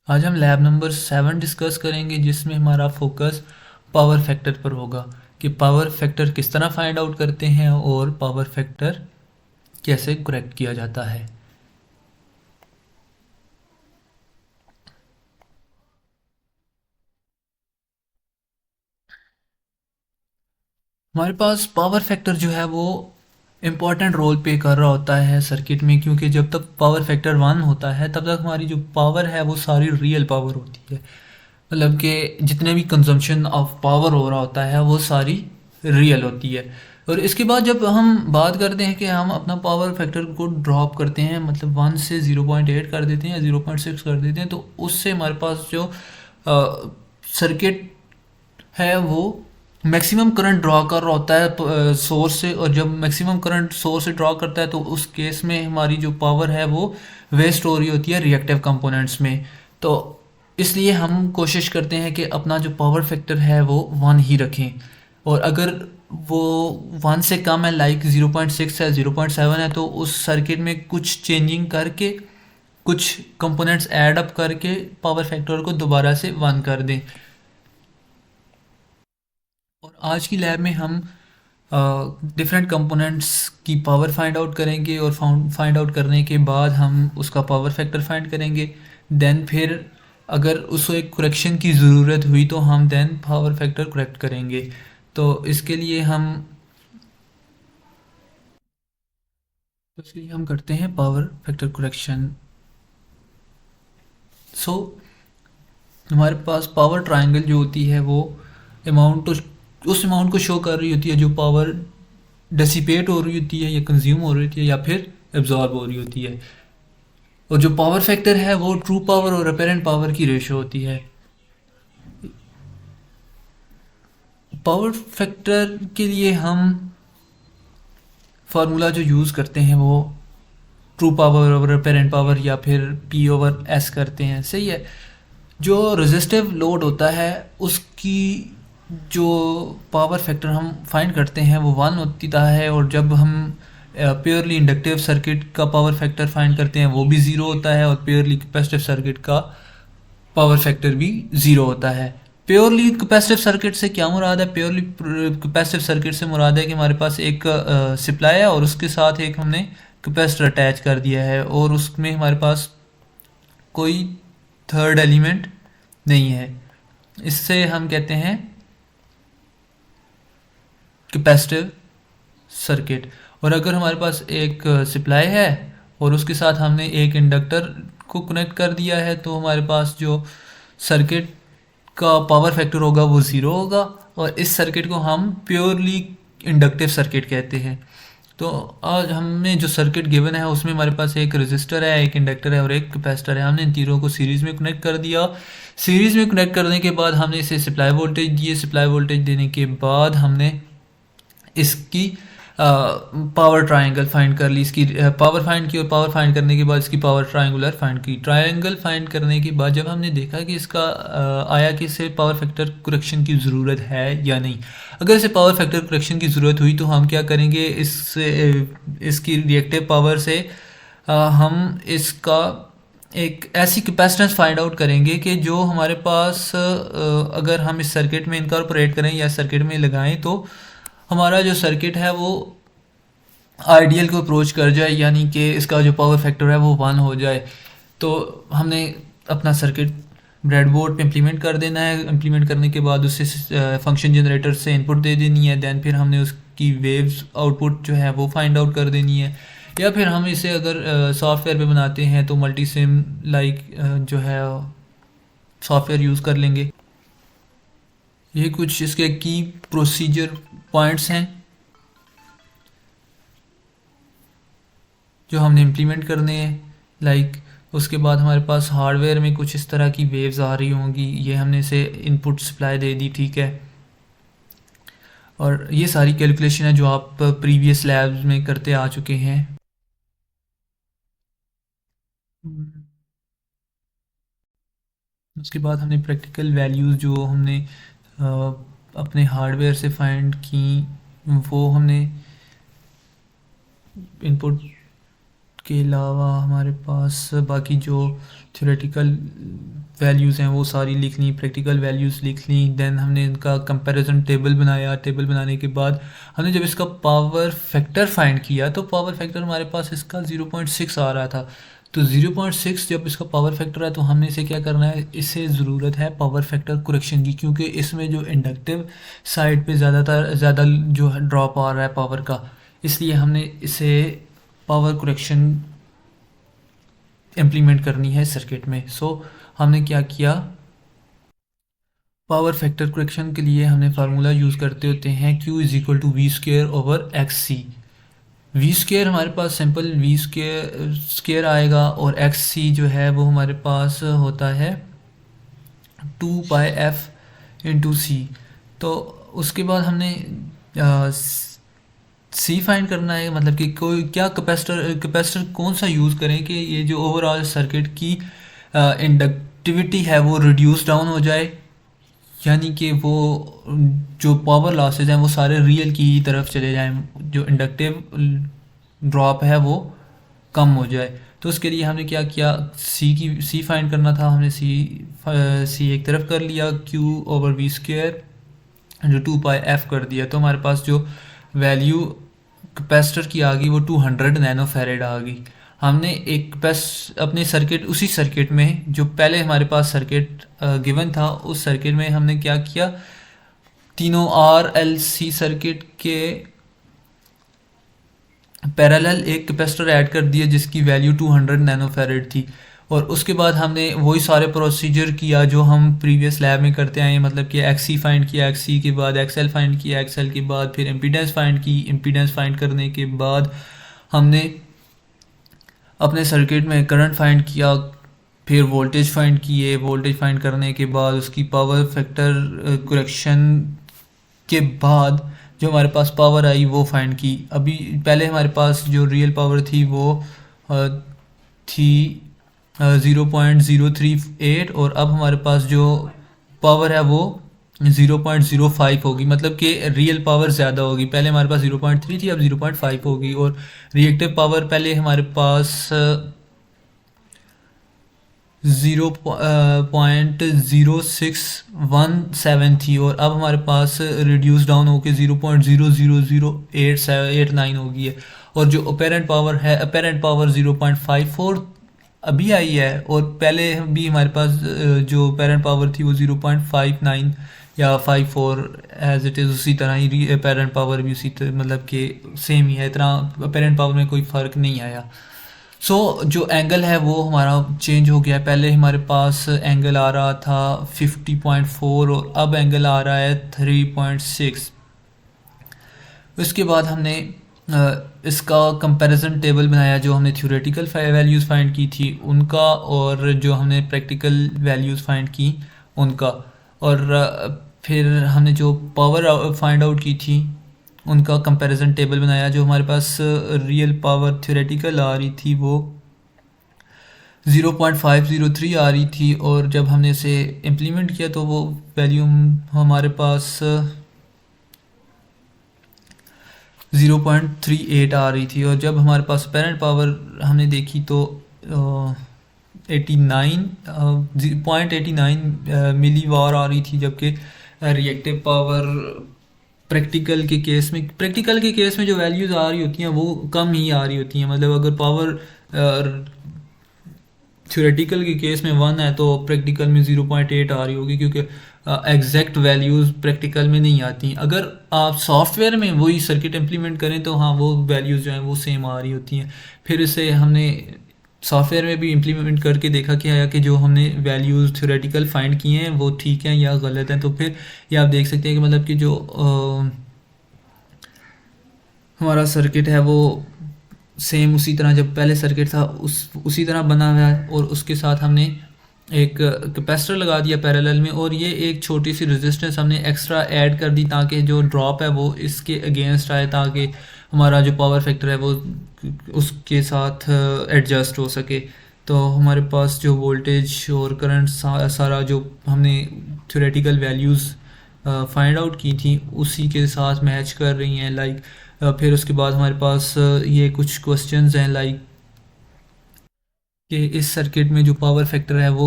आज हम lab number 7 discuss करेंगे जिसमें हमारा फोकस पावर फैक्टर पर होगा कि पावर फैक्टर किस तरह फाइंड आउट करते हैं और पावर फैक्टर कैसे करेक्ट किया जाता है। हमारे पास पावर फैक्टर जो है वो इम्पॉर्टेंट रोल प्ले कर रहा होता है सर्किट में, क्योंकि जब तक पावर फैक्टर 1 होता है तब तक हमारी जो पावर है वो सारी रियल पावर होती है। मतलब कि जितने भी कंजम्पशन ऑफ पावर हो रहा होता है वो सारी रियल होती है। और इसके बाद जब हम बात करते हैं कि हम अपना पावर फैक्टर को ड्रॉप करते हैं, मतलब 1 से 0.8 कर देते हैं या 0.6 कर देते हैं, तो उससे हमारे पास जो सर्किट है वो मैक्सिमम करंट ड्रॉ कर रहा होता है सोर्स से। और जब मैक्सिमम करंट सोर्स से ड्रॉ करता है तो उस केस में हमारी जो पावर है वो वेस्ट हो रही होती है रिएक्टिव कंपोनेंट्स में। तो इसलिए हम कोशिश करते हैं कि अपना जो पावर फैक्टर है वो 1 ही रखें। और अगर वो 1 से कम है, लाइक 0.6 है, 0.7 है, तो उस सर्किट में कुछ चेंजिंग करके कुछ कंपोनेंट्स ऐड अप करके पावर फैक्टर को दोबारा से 1 कर दें। और आज की लैब में हम डिफरेंट कंपोनेंट्स की पावर फाइंड आउट करेंगे और फाइंड आउट करने के बाद हम उसका पावर फैक्टर फाइंड करेंगे। देन फिर अगर उसको एक करेक्शन की ज़रूरत हुई तो हम देन पावर फैक्टर करेक्ट करेंगे। तो इसके लिए हम करते हैं पावर फैक्टर करेक्शन। सो हमारे पास पावर ट्रायंगल जो होती है वो अमाउंट तो उस अमाउंट को शो कर रही होती है जो पावर डेसिपेट हो रही होती है या कंज्यूम हो रही होती है या फिर एब्जॉर्ब हो रही होती है। और जो पावर फैक्टर है वो ट्रू पावर और अपेरेंट पावर की रेशो होती है। पावर फैक्टर के लिए हम फार्मूला जो यूज़ करते हैं वो true power over apparent power या फिर पी ओवर एस करते हैं, सही है। जो रेजिस्टिव लोड होता है उसकी जो पावर फैक्टर हम फाइंड करते हैं वो 1 होता है। और जब हम प्योरली इंडक्टिव सर्किट का पावर फैक्टर फाइंड करते हैं वो भी 0 होता है। और प्योरली कैपेसिटिव सर्किट का पावर फैक्टर भी 0 होता है। प्योरली कैपेसिटिव सर्किट से क्या मुराद है? प्योरली कैपेसिटिव सर्किट से मुराद है कि हमारे पास एक सप्लाई है और उसके साथ एक हमने कैपेसिटर अटैच कर दिया है और उसमें हमारे पास कोई थर्ड एलिमेंट नहीं है। इससे हम कहते हैं कैपेसिटिव सर्किट। और अगर हमारे पास एक सप्लाई है और उसके साथ हमने एक इंडक्टर को कनेक्ट कर दिया है तो हमारे पास जो सर्किट का पावर फैक्टर होगा वो 0 होगा। और इस सर्किट को हम प्योरली इंडक्टिव सर्किट कहते हैं। तो आज हमने जो सर्किट गिवन है उसमें हमारे पास एक रेजिस्टर है, एक इंडक्टर है और एक कैपेसिटर है। हमने इन तीनों को सीरीज़ में कनेक्ट कर दिया। सीरीज़ में कनेक्ट करने के बाद हमने इसे सप्लाई वोल्टेज दिए। सप्लाई वोल्टेज देने के बाद हमने इसकी पावर ट्रायंगल फाइंड कर ली। इसकी पावर फाइंड की और पावर फाइंड करने के बाद इसकी पावर ट्रायंगुलर फाइंड की। ट्रायंगल फाइंड करने के बाद जब हमने देखा कि इसका आया कि इसे पावर फैक्टर करेक्शन की ज़रूरत है या नहीं। अगर इसे पावर फैक्टर करेक्शन की ज़रूरत हुई तो हम क्या करेंगे, इसकी रिएक्टिव पावर से हम इसका एक ऐसी कैपेसिटेंस फाइंड आउट करेंगे कि जो हमारे पास अगर हम इस सर्किट में इनकॉर्पोरेट करें या सर्किट में लगाएं तो हमारा जो सर्किट है वो आइडियल को अप्रोच कर जाए, यानी कि इसका जो पावर फैक्टर है वो 1 हो जाए। तो हमने अपना सर्किट ब्रेडबोर्ड पे इम्प्लीमेंट कर देना है। इम्प्लीमेंट करने के बाद उससे फंक्शन जनरेटर से इनपुट दे देनी है। दैन फिर हमने उसकी वेव्स आउटपुट जो है वो फाइंड आउट कर देनी है। या फिर हम इसे अगर सॉफ्टवेयर पे बनाते हैं तो मल्टी सिम लाइक जो है सॉफ्टवेयर यूज़ कर लेंगे। ये कुछ इसके की प्रोसीजर पॉइंट्स हैं जो हमने इम्प्लीमेंट करने हैं। लाइक उसके बाद हमारे पास हार्डवेयर में कुछ इस तरह की वेव्स आ रही होंगी, ये हमने इसे इनपुट सप्लाई दे दी, ठीक है। और ये सारी कैलकुलेशन है जो आप प्रीवियस लैब्स में करते आ चुके हैं। उसके बाद हमने प्रैक्टिकल वैल्यूज़ जो हमने अपने हार्डवेयर से फाइंड की वो हमने इनपुट के अलावा हमारे पास बाकी जो थ्योरेटिकल वैल्यूज़ हैं वो सारी लिख ली, प्रैक्टिकल वैल्यूज़ लिख ली। देन हमने इनका कंपैरिजन टेबल बनाया। टेबल बनाने के बाद हमने जब इसका पावर फैक्टर फाइंड किया तो पावर फैक्टर हमारे पास इसका 0.6 आ रहा था। तो 0.6 जब इसका पावर फैक्टर है तो हमने इसे क्या करना है, इसे ज़रूरत है पावर फैक्टर करेक्शन की, क्योंकि इसमें जो इंडक्टिव साइड पे ज़्यादा जो ड्रॉप आ रहा है पावर का, इसलिए हमने इसे पावर करेक्शन इम्प्लीमेंट करनी है सर्किट में। हमने क्या किया, पावर फैक्टर करेक्शन के लिए हमने फार्मूला यूज़ करते होते हैं Q is equal to V square over X C. V square हमारे पास सिंपल वी स्केयर आएगा और एक्स सी जो है वो हमारे पास होता है 2πf इंटू सी। तो उसके बाद हमने सी फाइंड करना है, मतलब कि कोई क्या कैपेसिटर कौन सा यूज़ करें कि ये जो ओवरऑल सर्किट की इंडक्टिविटी है वो रिड्यूस डाउन हो जाए, यानी कि वो जो पावर लॉसेज हैं वो सारे रियल की तरफ चले जाएं, जो इंडक्टिव ड्रॉप है वो कम हो जाए। तो उसके लिए हमने क्या किया, सी फाइंड करना था, हमने सी एक तरफ कर लिया, Q ओवर वी स्क्वायर जो 2πf कर दिया। तो हमारे पास जो वैल्यू कैपेसिटर की आ गई वो 200 नैनो फैरेड आ गई। हमने एक अपने सर्किट, उसी सर्किट में जो पहले हमारे पास सर्किट गिवन था, उस सर्किट में हमने क्या किया, तीनों RLC सर्किट के पैरेलल एक कैपेसिटर ऐड कर दिया जिसकी वैल्यू 200 नैनो फैरेड थी। और उसके बाद हमने वही सारे प्रोसीजर किया जो हम प्रीवियस लैब में करते आए हैं, मतलब कि XC फाइंड किया, XC के बाद XL फाइंड किया, XL के बाद फिर इम्पीडेंस फाइंड की। इम्पीडेंस फाइंड करने के बाद हमने अपने सर्किट में करंट फाइंड किया, फिर वोल्टेज फाइंड किए। वोल्टेज फाइंड करने के बाद उसकी पावर फैक्टर करेक्शन के बाद जो हमारे पास पावर आई वो फाइंड की। अभी पहले हमारे पास जो रियल पावर थी वो थी 0.038 और अब हमारे पास जो पावर है वो 0.05 होगी, मतलब कि रियल पावर ज़्यादा होगी। पहले हमारे पास 0.3 थी, अब 0.5 होगी। और रिएक्टिव पावर पहले हमारे पास 0.0617 थी और अब हमारे पास रिड्यूस डाउन होकर 0.0008789 हो गई है। और जो अपेरेंट पावर है, अपेरेंट पावर 0.54 अभी आई है, और पहले भी हमारे पास जो अपेरेंट पावर थी वो 0.59 या 54 एज इट इज़, उसी तरह ही अपेरेंट पावर भी उसी तरह, मतलब कि सेम ही है, इतना अपेरेंट पावर में कोई फ़र्क नहीं आया। जो एंगल है वो हमारा चेंज हो गया। पहले हमारे पास एंगल आ रहा था 50.4 और अब एंगल आ रहा है 3.6। उसके बाद हमने इसका कंपैरिजन टेबल बनाया, जो हमने थ्योरेटिकल वैल्यूज़ फाइंड की थी उनका और जो हमने प्रैक्टिकल वैल्यूज़ फाइंड की उनका, और फिर हमने जो पावर फाइंड आउट की थी उनका कंपैरिजन टेबल बनाया। जो हमारे पास रियल पावर थ्योरेटिकल आ रही थी वो 0.503 आ रही थी, और जब हमने इसे इम्प्लीमेंट किया तो वो वैल्यू हमारे पास 0.38 आ रही थी। और जब हमारे पास अपेरेंट पावर हमने देखी तो 0.89 मिली वार आ रही थी, जबकि रिएक्टिव पावर प्रैक्टिकल के केस में जो वैल्यूज़ आ रही होती हैं वो कम ही आ रही होती हैं। मतलब अगर पावर थ्योरेटिकल के केस में 1 है तो प्रैक्टिकल में 0.8 आ रही होगी, क्योंकि एग्जैक्ट वैल्यूज़ प्रैक्टिकल में नहीं आती। अगर आप सॉफ्टवेयर में वही सर्किट इम्प्लीमेंट करें तो हाँ, वो वैल्यूज़ जो हैं वो सेम आ रही होती हैं। फिर इसे हमने सॉफ्टवेयर में भी इम्प्लीमेंट करके देखा कि जो हमने वैल्यूज़ थ्योरेटिकल फाइंड किए हैं वो ठीक हैं या गलत हैं। तो फिर ये आप देख सकते हैं कि मतलब कि जो हमारा सर्किट है वो सेम उसी तरह जब पहले सर्किट था उसी तरह बना हुआ है, और उसके साथ हमने एक कैपेसिटर लगा दिया पैरेलल में, और ये एक छोटी सी रेजिस्टेंस हमने एक्स्ट्रा ऐड कर दी ताकि जो ड्रॉप है वो इसके अगेंस्ट आए, ताकि हमारा जो पावर फैक्टर है वो उसके साथ एडजस्ट हो सके। तो हमारे पास जो वोल्टेज और करंट सारा जो हमने थ्योरेटिकल वैल्यूज़ फाइंड आउट की थी उसी के साथ मैच कर रही हैं। लाइक फिर उसके बाद हमारे पास ये कुछ क्वेश्चंस हैं, लाइक कि इस सर्किट में जो पावर फैक्टर है वो